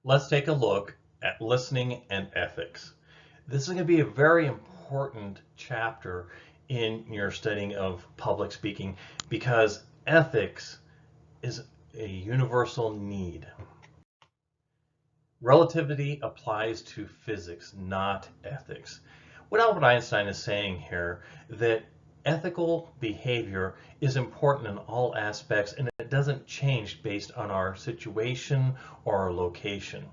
Let's take a look at listening and ethics. This is going to be a very important chapter in your studying of public speaking because ethics is a universal need. Relativity applies to physics, not ethics. What Albert Einstein is saying here that ethical behavior is important in all aspects and it doesn't change based on our situation or our location.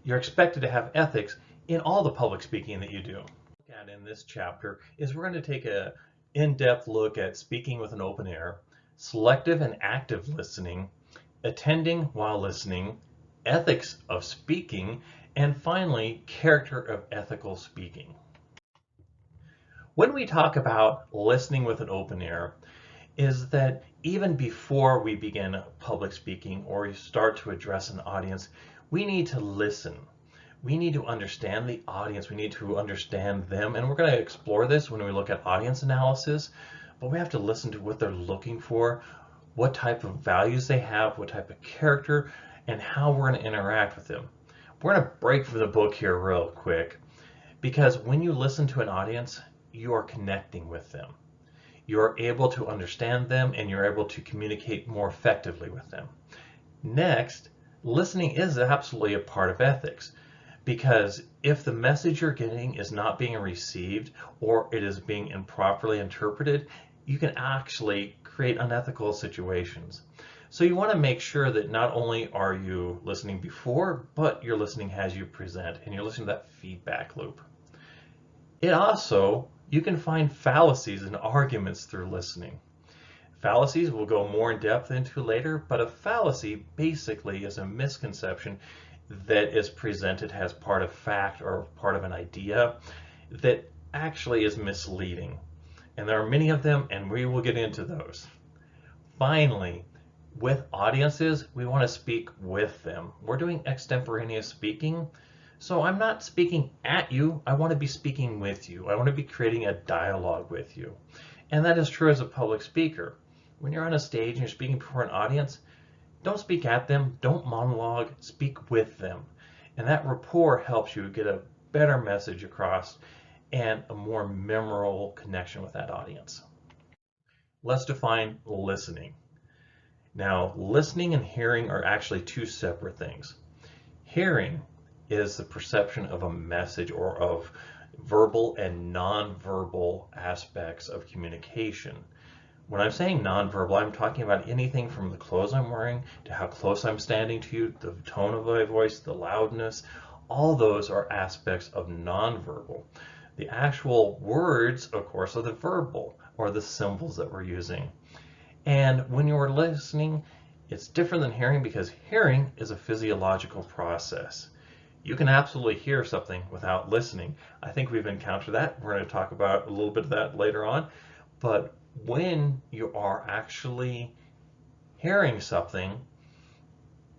You're expected to have ethics in all the public speaking that you do. At in this chapter is we're going to take a in-depth look at speaking with an open ear, selective and active listening, attending while listening, ethics of speaking, and finally, character of ethical speaking. When we talk about listening with an open ear, is that even before we begin public speaking or we start to address an audience, we need to listen. We need to understand the audience. We need to understand them. And we're going to explore this when we look at audience analysis, but we have to listen to what they're looking for, what type of values they have, what type of character, and how we're going to interact with them. We're going to break from the book here real quick because when you listen to an audience, you are connecting with them. You're able to understand them and you're able to communicate more effectively with them. Next, listening is absolutely a part of ethics because if the message you're getting is not being received or it is being improperly interpreted, you can actually create unethical situations. So you want to make sure that not only are you listening before, but you're listening as you present and you're listening to that feedback loop. It also, you can find fallacies and arguments through listening. Fallacies we'll go more in depth into later, but a fallacy basically is a misconception that is presented as part of fact or part of an idea that actually is misleading. And there are many of them, and we will get into those. Finally, with audiences, we want to speak with them. We're doing extemporaneous speaking, so I'm not speaking at you. I want to be speaking with you. I want to be creating a dialogue with you. And that is true as a public speaker. When you're on a stage and you're speaking before an audience, don't speak at them, don't monologue, speak with them. And that rapport helps you get a better message across and a more memorable connection with that audience. Let's define listening. Now, listening and hearing are actually two separate things. Hearing is the perception of a message or of verbal and nonverbal aspects of communication. When I'm saying nonverbal, I'm talking about anything from the clothes I'm wearing to how close I'm standing to you, the tone of my voice, the loudness. All those are aspects of nonverbal. The actual words, of course, are the verbal or the symbols that we're using. And when you're listening, it's different than hearing because hearing is a physiological process. You can absolutely hear something without listening. I think we've encountered that. We're going to talk about a little bit of that later on. But when you are actually hearing something,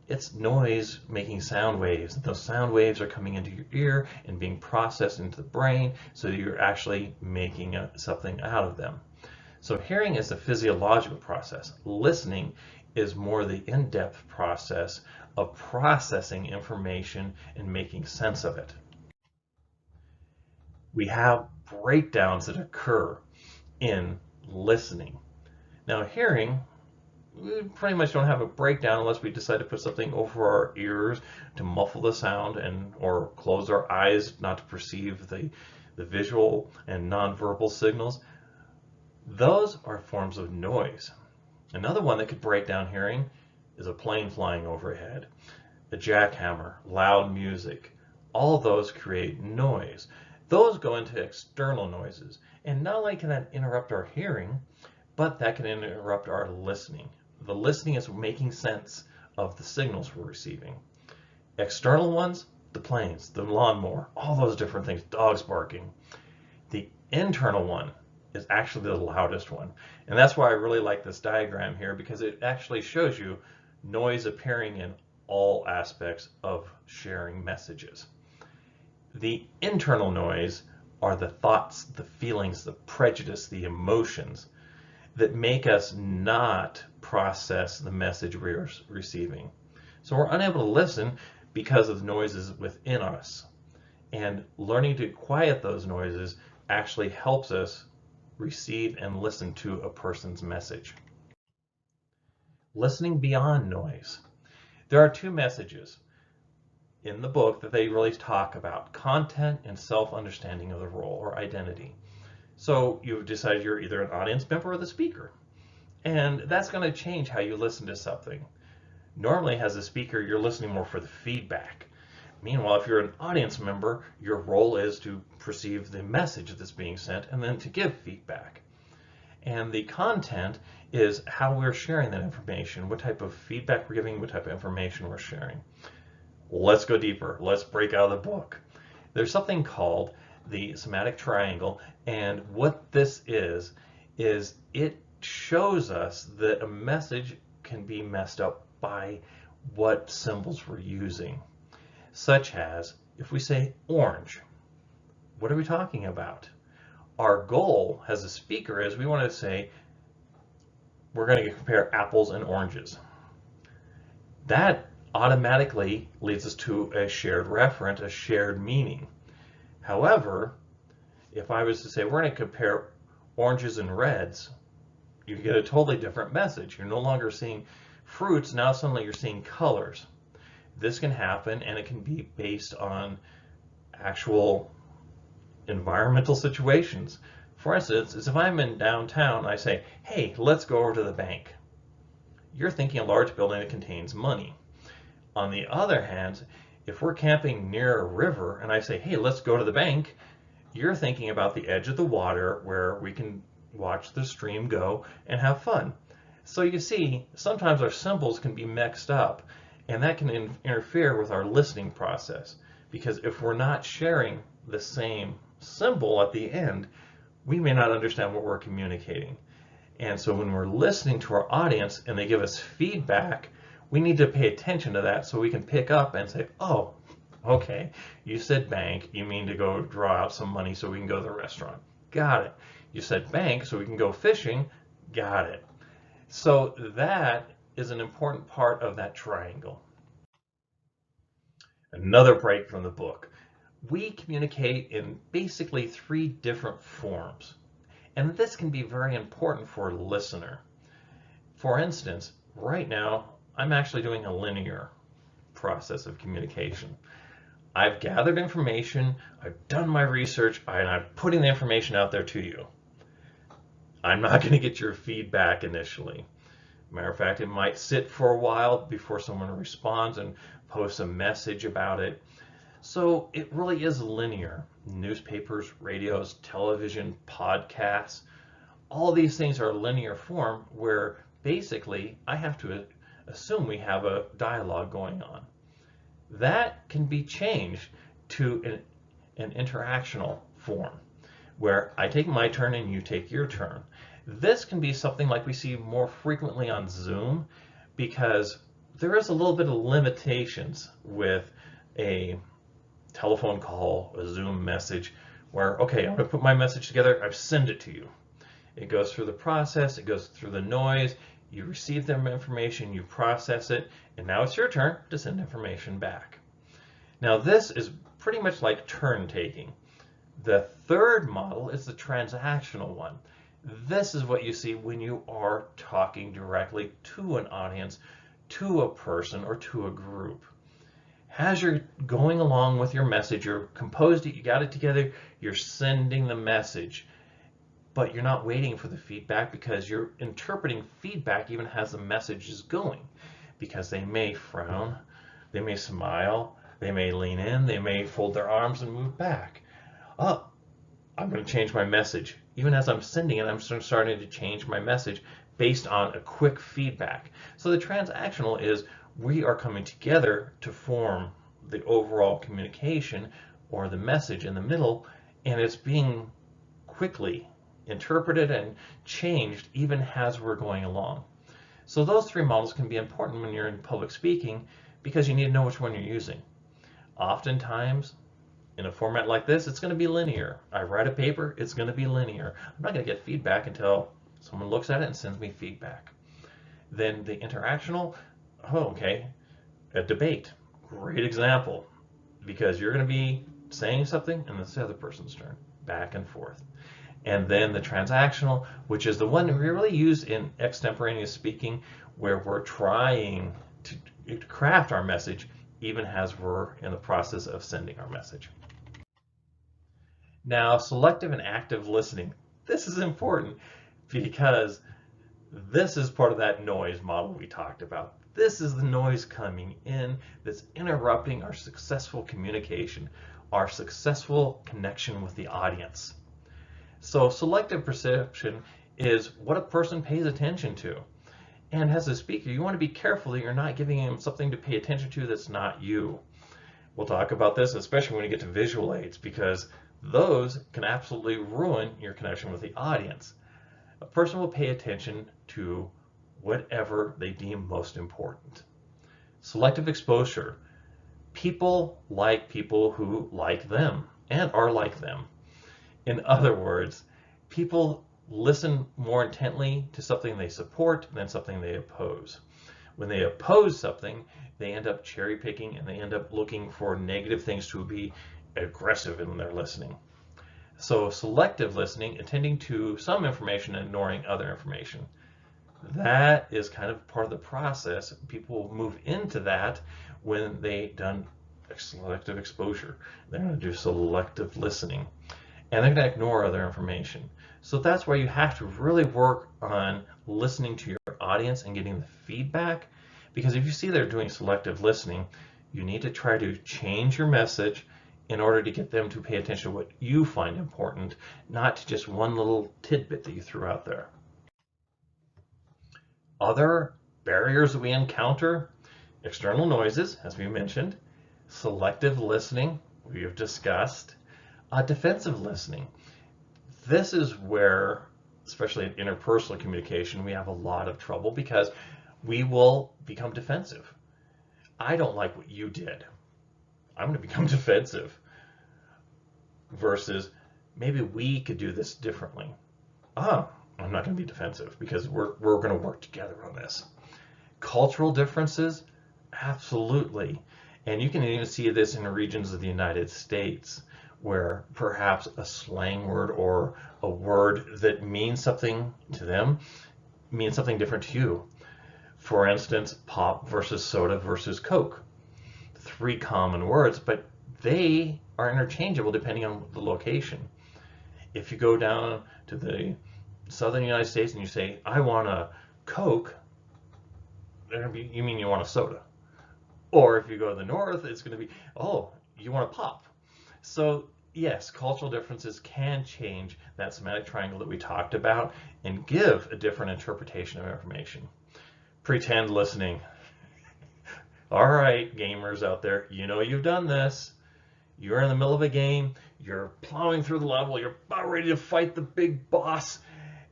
it's noise making sound waves. Those sound waves are coming into your ear and being processed into the brain, so you're actually making something out of them. So hearing is a physiological process. Listening is more the in-depth process of processing information and making sense of it. We have breakdowns that occur in listening. Now hearing, we pretty much don't have a breakdown unless we decide to put something over our ears to muffle the sound and or close our eyes not to perceive the visual and nonverbal signals. Those are forms of noise. Another one that could break down hearing is a plane flying overhead, a jackhammer, loud music. All those create noise. Those go into external noises. And not only can that interrupt our hearing, but that can interrupt our listening. The listening is making sense of the signals we're receiving. External ones, the planes, the lawnmower, all those different things, dogs barking. The internal one is actually the loudest one. And that's why I really like this diagram here because it actually shows you noise appearing in all aspects of sharing messages. The internal noise are the thoughts, the feelings, the prejudice, the emotions that make us not process the message we're receiving. So we're unable to listen because of the noises within us. And learning to quiet those noises actually helps us receive and listen to a person's message. Listening beyond noise. There are two messages in the book that they really talk about: content and self-understanding of the role or identity. So you've decided you're either an audience member or the speaker, and that's going to change how you listen to something. Normally, as a speaker, you're listening more for the feedback. Meanwhile, if you're an audience member, your role is to perceive the message that's being sent and then to give feedback. And the content is how we're sharing that information, what type of feedback we're giving, what type of information we're sharing. Let's go deeper. Let's break out of the book. There's something called the semantic triangle, and what this is it shows us that a message can be messed up by what symbols we're using. Such as, if we say orange, what are we talking about? Our goal as a speaker is we want to say, we're going to compare apples and oranges. That automatically leads us to a shared referent, a shared meaning. However, if I was to say we're going to compare oranges and reds, you get a totally different message. You're no longer seeing fruits, now suddenly you're seeing colors. This can happen, and it can be based on actual environmental situations. For instance, if I'm in downtown and I say, hey, let's go over to the bank, you're thinking a large building that contains money. On the other hand, if we're camping near a river and I say, hey, let's go to the bank, you're thinking about the edge of the water where we can watch the stream go and have fun. So you see, sometimes our symbols can be mixed up, and that can interfere with our listening process, because if we're not sharing the same symbol at the end, we may not understand what we're communicating. And so when we're listening to our audience and they give us feedback, we need to pay attention to that so we can pick up and say, oh, okay, you said bank, you mean to go draw out some money so we can go to the restaurant. Got it. You said bank, so we can go fishing. Got it. So that is an important part of that triangle. Another break from the book. We communicate in basically 3 different forms, and this can be very important for a listener. For instance, right now, I'm actually doing a linear process of communication. I've gathered information, I've done my research, and I'm putting the information out there to you. I'm not going to get your feedback initially. Matter of fact, it might sit for a while before someone responds and posts a message about it. So it really is linear. Newspapers, radios, television, podcasts, all these things are linear form where basically I have to assume we have a dialogue going on. That can be changed to an interactional form where I take my turn and you take your turn. This can be something like we see more frequently on Zoom, because there is a little bit of limitations with a telephone call, a Zoom message, where, okay, I'm going to put my message together, I've sent it to you. It goes through the process, it goes through the noise, you receive the information, you process it, and now it's your turn to send information back. Now this is pretty much like turn taking. The third model is the transactional one. This is what you see when you are talking directly to an audience, to a person, or to a group. As you're going along with your message, you're composed it, you got it together, you're sending the message, but you're not waiting for the feedback, because you're interpreting feedback even as the message is going, because they may frown, they may smile, they may lean in, they may fold their arms and move back. Oh, I'm going to change my message. Even as I'm sending it, I'm starting to change my message based on a quick feedback. So the transactional is we are coming together to form the overall communication or the message in the middle, and it's being quickly interpreted and changed even as we're going along. So those 3 models can be important when you're in public speaking, because you need to know which one you're using. Oftentimes, in a format like this, it's going to be linear. I write a paper, it's going to be linear. I'm not going to get feedback until someone looks at it and sends me feedback. Then the interactional, oh, okay, a debate. Great example, because you're going to be saying something and it's the other person's turn, back and forth. And then the transactional, which is the one we really use in extemporaneous speaking, where we're trying to craft our message even as we're in the process of sending our message. Now, selective and active listening. This is important because this is part of that noise model we talked about. This is the noise coming in that's interrupting our successful communication, our successful connection with the audience. So selective perception is what a person pays attention to. And as a speaker, you want to be careful that you're not giving them something to pay attention to that's not you. We'll talk about this, especially when you get to visual aids, because those can absolutely ruin your connection with the audience. A person will pay attention to whatever they deem most important. Selective exposure. People like people who like them and are like them. In other words, people listen more intently to something they support than something they oppose. When they oppose something, they end up cherry picking and they end up looking for negative things to be aggressive in their listening. So selective listening, attending to some information and ignoring other information. That is kind of part of the process. People move into that when they've done selective exposure. They're going to do selective listening, and they're going to ignore other information. So that's why you have to really work on listening to your audience and getting the feedback, because if you see they're doing selective listening, you need to try to change your message in order to get them to pay attention to what you find important, not to just one little tidbit that you threw out there. Other barriers that we encounter: external noises, as we mentioned, selective listening, we have discussed, defensive listening. This is where, especially in interpersonal communication, we have a lot of trouble because we will become defensive. I don't like what you did. I'm going to become defensive. Versus maybe we could do this differently. I'm not going to be defensive because we're going to work together on this. Cultural differences, absolutely. And you can even see this in regions of the United States where perhaps a slang word or a word that means something to them means something different to you. For instance, pop versus soda versus Coke. 3 common words, but they are interchangeable depending on the location. If you go down to the southern United States and you say, I want a Coke, you mean you want a soda. Or if you go to the north, it's going to be, oh, you want a pop. So yes, cultural differences can change that semantic triangle that we talked about and give a different interpretation of information. Pretend listening. All right, gamers out there, you know you've done this. You're in the middle of a game, you're plowing through the level, you're about ready to fight the big boss,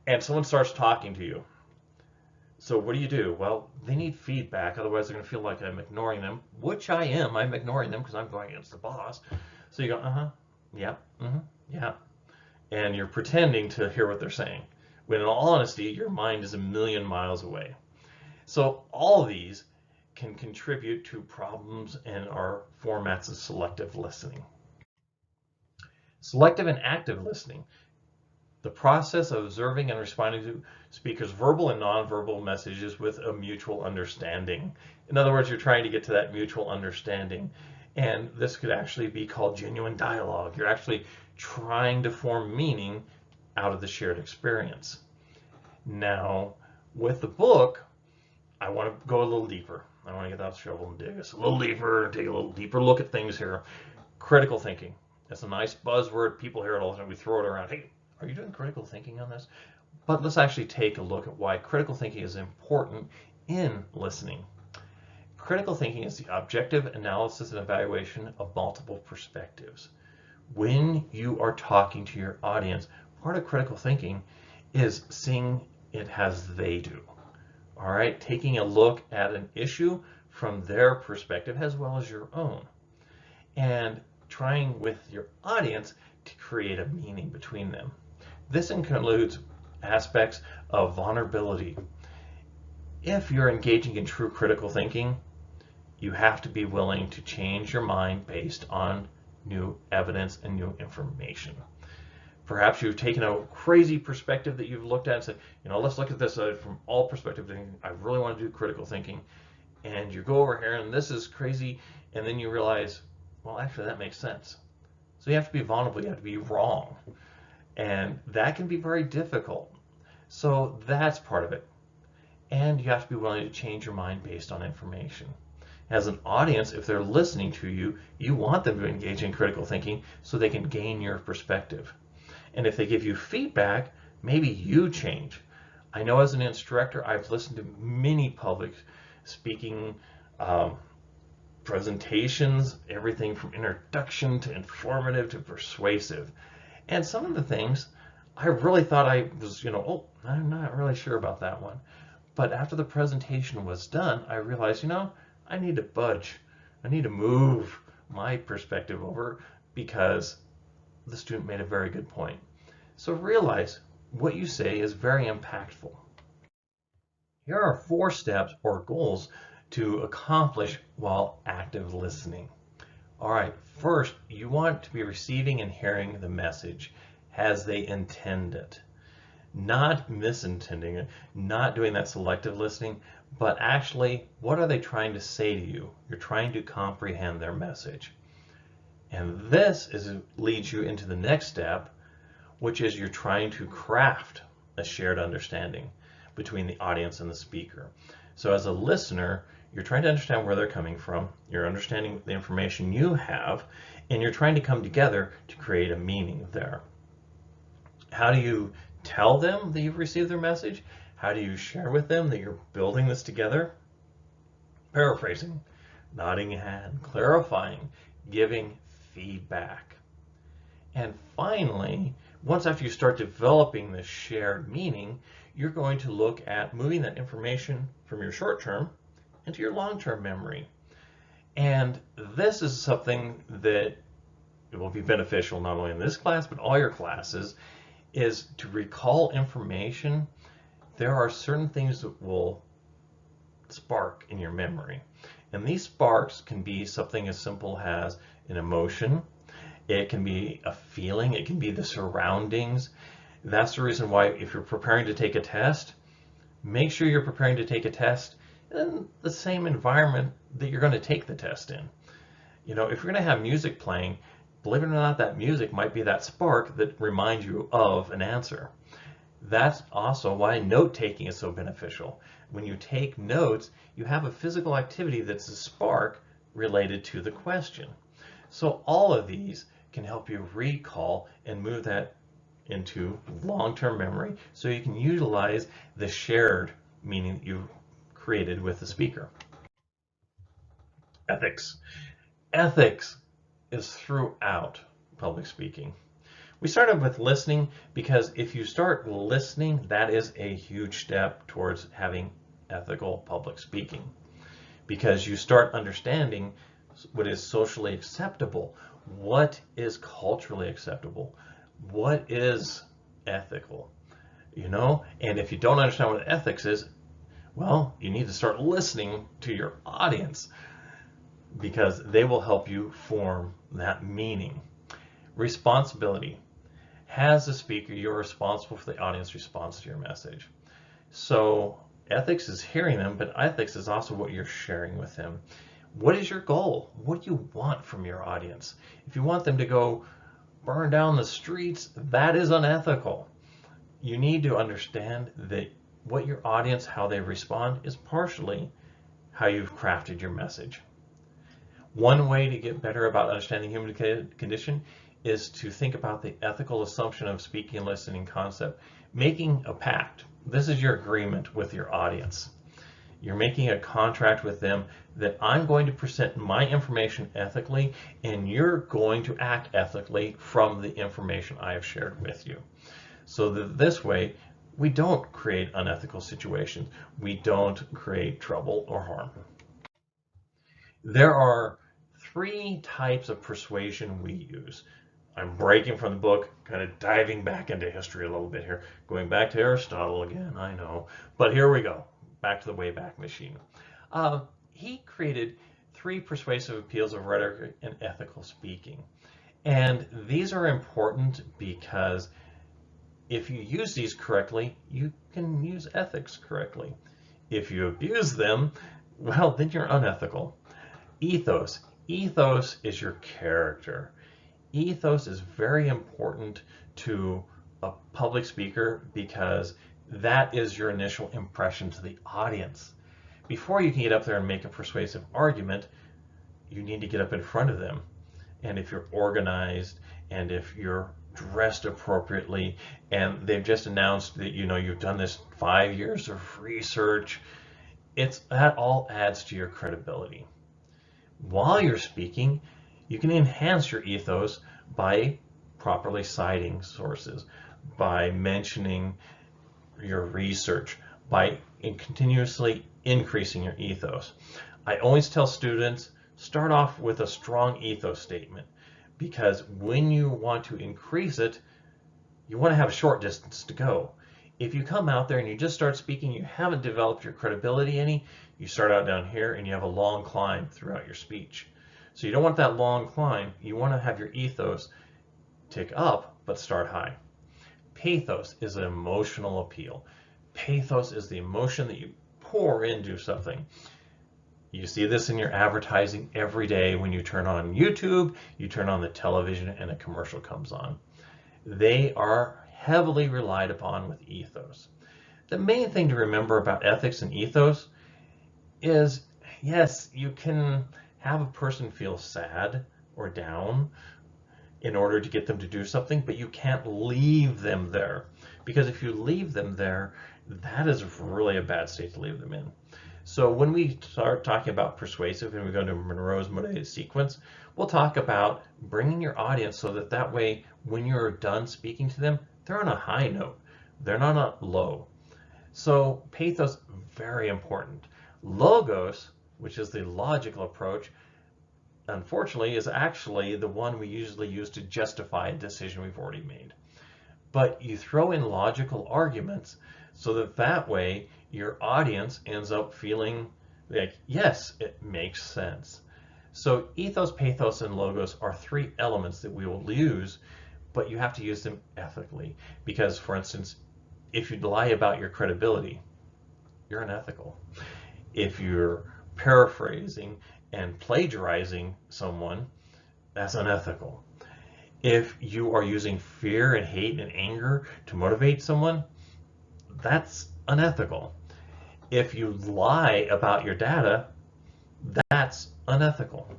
and someone starts talking to you. So what do? Well, they need feedback, otherwise they're going to feel like I'm ignoring them, which I am. I'm ignoring them because I'm going against the boss. So you go, yeah, yeah. And you're pretending to hear what they're saying, when in all honesty, your mind is a million miles away. So all of these can contribute to problems in our formats of selective listening. Selective and active listening. The process of observing and responding to speakers' verbal and nonverbal messages with a mutual understanding. In other words, you're trying to get to that mutual understanding. And this could actually be called genuine dialogue. You're actually trying to form meaning out of the shared experience. Now, with the book, I want to go a little deeper. I want to get that shovel and dig us a little deeper, take a little deeper look at things here. Critical thinking. That's a nice buzzword. People hear it all the time. We throw it around. Hey, are you doing critical thinking on this? But let's actually take a look at why critical thinking is important in listening. Critical thinking is the objective analysis and evaluation of multiple perspectives. When you are talking to your audience, part of critical thinking is seeing it as they do. All right, taking a look at an issue from their perspective as well as your own, and trying with your audience to create a meaning between them. This includes aspects of vulnerability. If you're engaging in true critical thinking, You have to be willing to change your mind based on new evidence and new information. Perhaps you've taken a crazy perspective that you've looked at and said, let's look at this from all perspectives. I really want to do critical thinking. And you go over here and this is crazy. And then you realize, well, actually that makes sense. So you have to be vulnerable. You have to be wrong. And that can be very difficult. So that's part of it. And you have to be willing to change your mind based on information. As an audience, if they're listening to you, you want them to engage in critical thinking so they can gain your perspective. And if they give you feedback, maybe you change. I know as an instructor, I've listened to many public speaking presentations, everything from introduction to informative to persuasive. And some of the things I really thought I was, I'm not really sure about that one. But after the presentation was done, I realized, I need to budge. I need to move my perspective over because the student made a very good point. So realize what you say is very impactful. Here are 4 steps or goals to accomplish while active listening. All right, first, you want to be receiving and hearing the message as they intend it. Not misintending it, not doing that selective listening, but actually, what are they trying to say to you? You're trying to comprehend their message. And this leads you into the next step, which is you're trying to craft a shared understanding between the audience and the speaker. So as a listener, you're trying to understand where they're coming from, you're understanding the information you have, and you're trying to come together to create a meaning there. How do you tell them that you've received their message? How do you share with them that you're building this together? Paraphrasing, nodding your head, clarifying, giving feedback. And finally, once after you start developing this shared meaning, you're going to look at moving that information from your short-term into your long-term memory. And this is something that will be beneficial not only in this class, but all your classes, is to recall information. There are certain things that will spark in your memory. And these sparks can be something as simple as an emotion. It can be a feeling. It can be the surroundings. That's the reason why if you're preparing to take a test, make sure you're preparing to take a test in the same environment that you're going to take the test in. If you're going to have music playing, believe it or not, that music might be that spark that reminds you of an answer. That's also why note-taking is so beneficial. When you take notes, you have a physical activity that's a spark related to the question. So all of these can help you recall and move that into long-term memory so you can utilize the shared meaning that you created with the speaker. Ethics. Ethics is throughout public speaking. We started with listening because if you start listening, that is a huge step towards having ethical public speaking, because you start understanding what is socially acceptable, what is culturally acceptable, what is ethical, and if you don't understand what ethics is, well, you need to start listening to your audience because they will help you form that meaning. Responsibility. As a speaker, you're responsible for the audience response to your message. So ethics is hearing them, but ethics is also what you're sharing with them. What is your goal? What do you want from your audience? If you want them to go burn down the streets, that is unethical. You need to understand that what your audience, how they respond, is partially how you've crafted your message. One way to get better about understanding human condition is to think about the ethical assumption of speaking and listening concept, making a pact. This is your agreement with your audience. You're making a contract with them that I'm going to present my information ethically and you're going to act ethically from the information I have shared with you. So that this way, we don't create unethical situations. We don't create trouble or harm. There are 3 types of persuasion we use. I'm breaking from the book, kind of diving back into history a little bit here. Going back to Aristotle again, I know. But here we go, back to the Wayback Machine. He created 3 persuasive appeals of rhetoric and ethical speaking. And these are important because if you use these correctly, you can use ethics correctly. If you abuse them, well, then you're unethical. Ethos. Ethos is your character. Ethos is very important to a public speaker because that is your initial impression to the audience. Before you can get up there and make a persuasive argument, you need to get up in front of them. And if you're organized and if you're dressed appropriately and they've just announced that you've done this 5 years of research, that all adds to your credibility. While you're speaking, you can enhance your ethos by properly citing sources, by mentioning your research, by continuously increasing your ethos. I always tell students, start off with a strong ethos statement, because when you want to increase it, you want to have a short distance to go. If you come out there and you just start speaking, you haven't developed your credibility any, you start out down here and you have a long climb throughout your speech. So you don't want that long climb. You want to have your ethos tick up, but start high. Pathos is an emotional appeal. Pathos is the emotion that you pour into something. You see this in your advertising every day when you turn on YouTube, you turn on the television, and a commercial comes on. They are heavily relied upon with ethos. The main thing to remember about ethics and ethos is, yes, you can have a person feel sad or down in order to get them to do something, but you can't leave them there. Because if you leave them there, that is really a bad state to leave them in. So when we start talking about persuasive and we go into Monroe's motivated sequence, we'll talk about bringing your audience so that way when you're done speaking to them, they're on a high note. They're not on a low. So pathos, very important. Logos, which is the logical approach, unfortunately is actually the one we usually use to justify a decision we've already made. But you throw in logical arguments so that way your audience ends up feeling like, yes, it makes sense. So ethos, pathos, and logos are 3 elements that we will use, but you have to use them ethically. Because, for instance, if you lie about your credibility, you're unethical. If you're paraphrasing and plagiarizing someone, that's unethical. If you are using fear and hate and anger to motivate someone, that's unethical. If you lie about your data, that's unethical.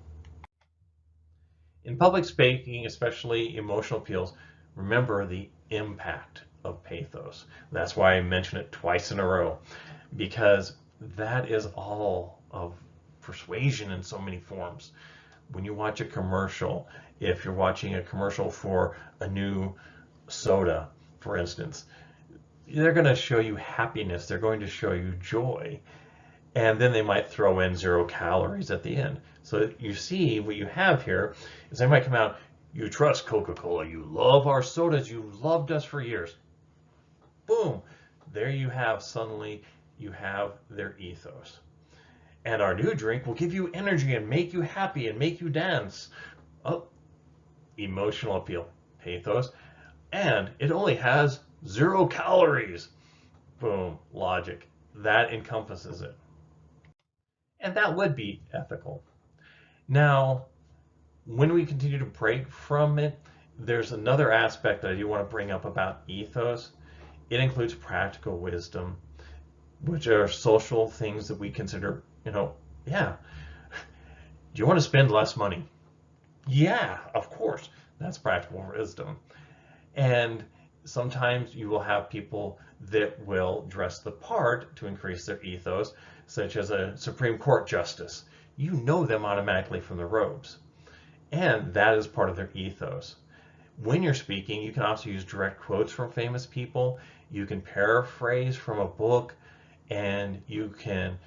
In public speaking, especially emotional appeals, remember the impact of pathos. That's why I mention it twice in a row, because that is all of persuasion in so many forms. When you watch a commercial, if you're watching a commercial for a new soda, for instance, they're going to show you happiness. They're going to show you joy. And then they might throw in 0 calories at the end. So you see what you have here is they might come out, you trust Coca-Cola, you love our sodas, you've loved us for years. Boom, there you have, suddenly you have their ethos. And our new drink will give you energy and make you happy and make you dance. Oh, emotional appeal, pathos, and it only has 0 calories. Boom, logic. That encompasses it. And that would be ethical. Now, when we continue to break from it, there's another aspect that I do want to bring up about ethos. It includes practical wisdom, which are social things that we consider, yeah. Do you want to spend less money? Yeah, of course. That's practical wisdom. And sometimes you will have people that will dress the part to increase their ethos, such as a Supreme Court justice. You know them automatically from the robes. And that is part of their ethos. When you're speaking, you can also use direct quotes from famous people. You can paraphrase from a book, and you can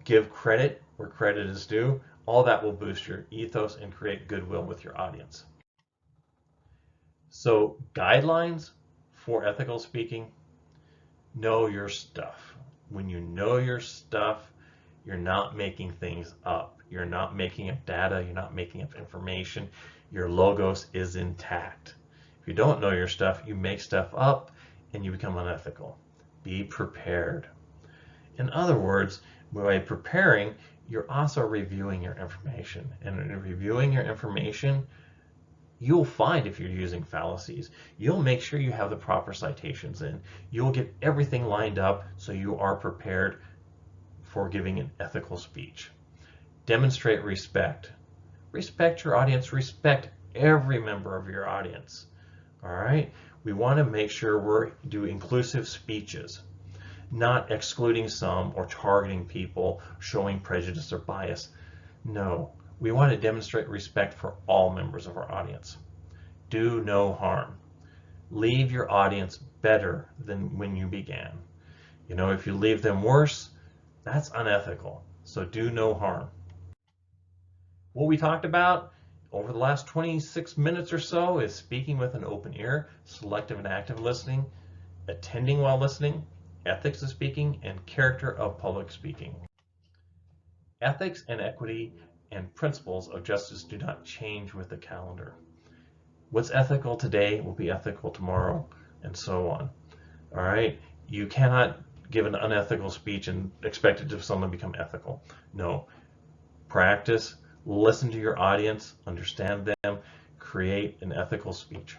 give credit where credit is due. All that will boost your ethos and create goodwill with your audience. So, guidelines for ethical speaking: know your stuff. When you know your stuff, you're not making things up. You're not making up data. You're not making up information. Your logos is intact. If you don't know your stuff, you make stuff up and you become unethical. Be prepared. In other words, by preparing, you're also reviewing your information. And in reviewing your information, you'll find if you're using fallacies, you'll make sure you have the proper citations in. You'll get everything lined up so you are prepared for giving an ethical speech. Demonstrate respect. Respect your audience. Respect every member of your audience. All right? We want to make sure we do inclusive speeches, not excluding some or targeting people, showing prejudice or bias. No, we want to demonstrate respect for all members of our audience. Do no harm. Leave your audience better than when you began. You know, if you leave them worse, that's unethical. So do no harm. What we talked about over the last 26 minutes or so is speaking with an open ear, selective and active listening, attending while listening, ethics of speaking, and character of public speaking. Ethics and equity and principles of justice do not change with the calendar. What's ethical today will be ethical tomorrow, and so on. All right? You cannot give an unethical speech and expect it to suddenly become ethical. No. Practice, listen to your audience, understand them, create an ethical speech.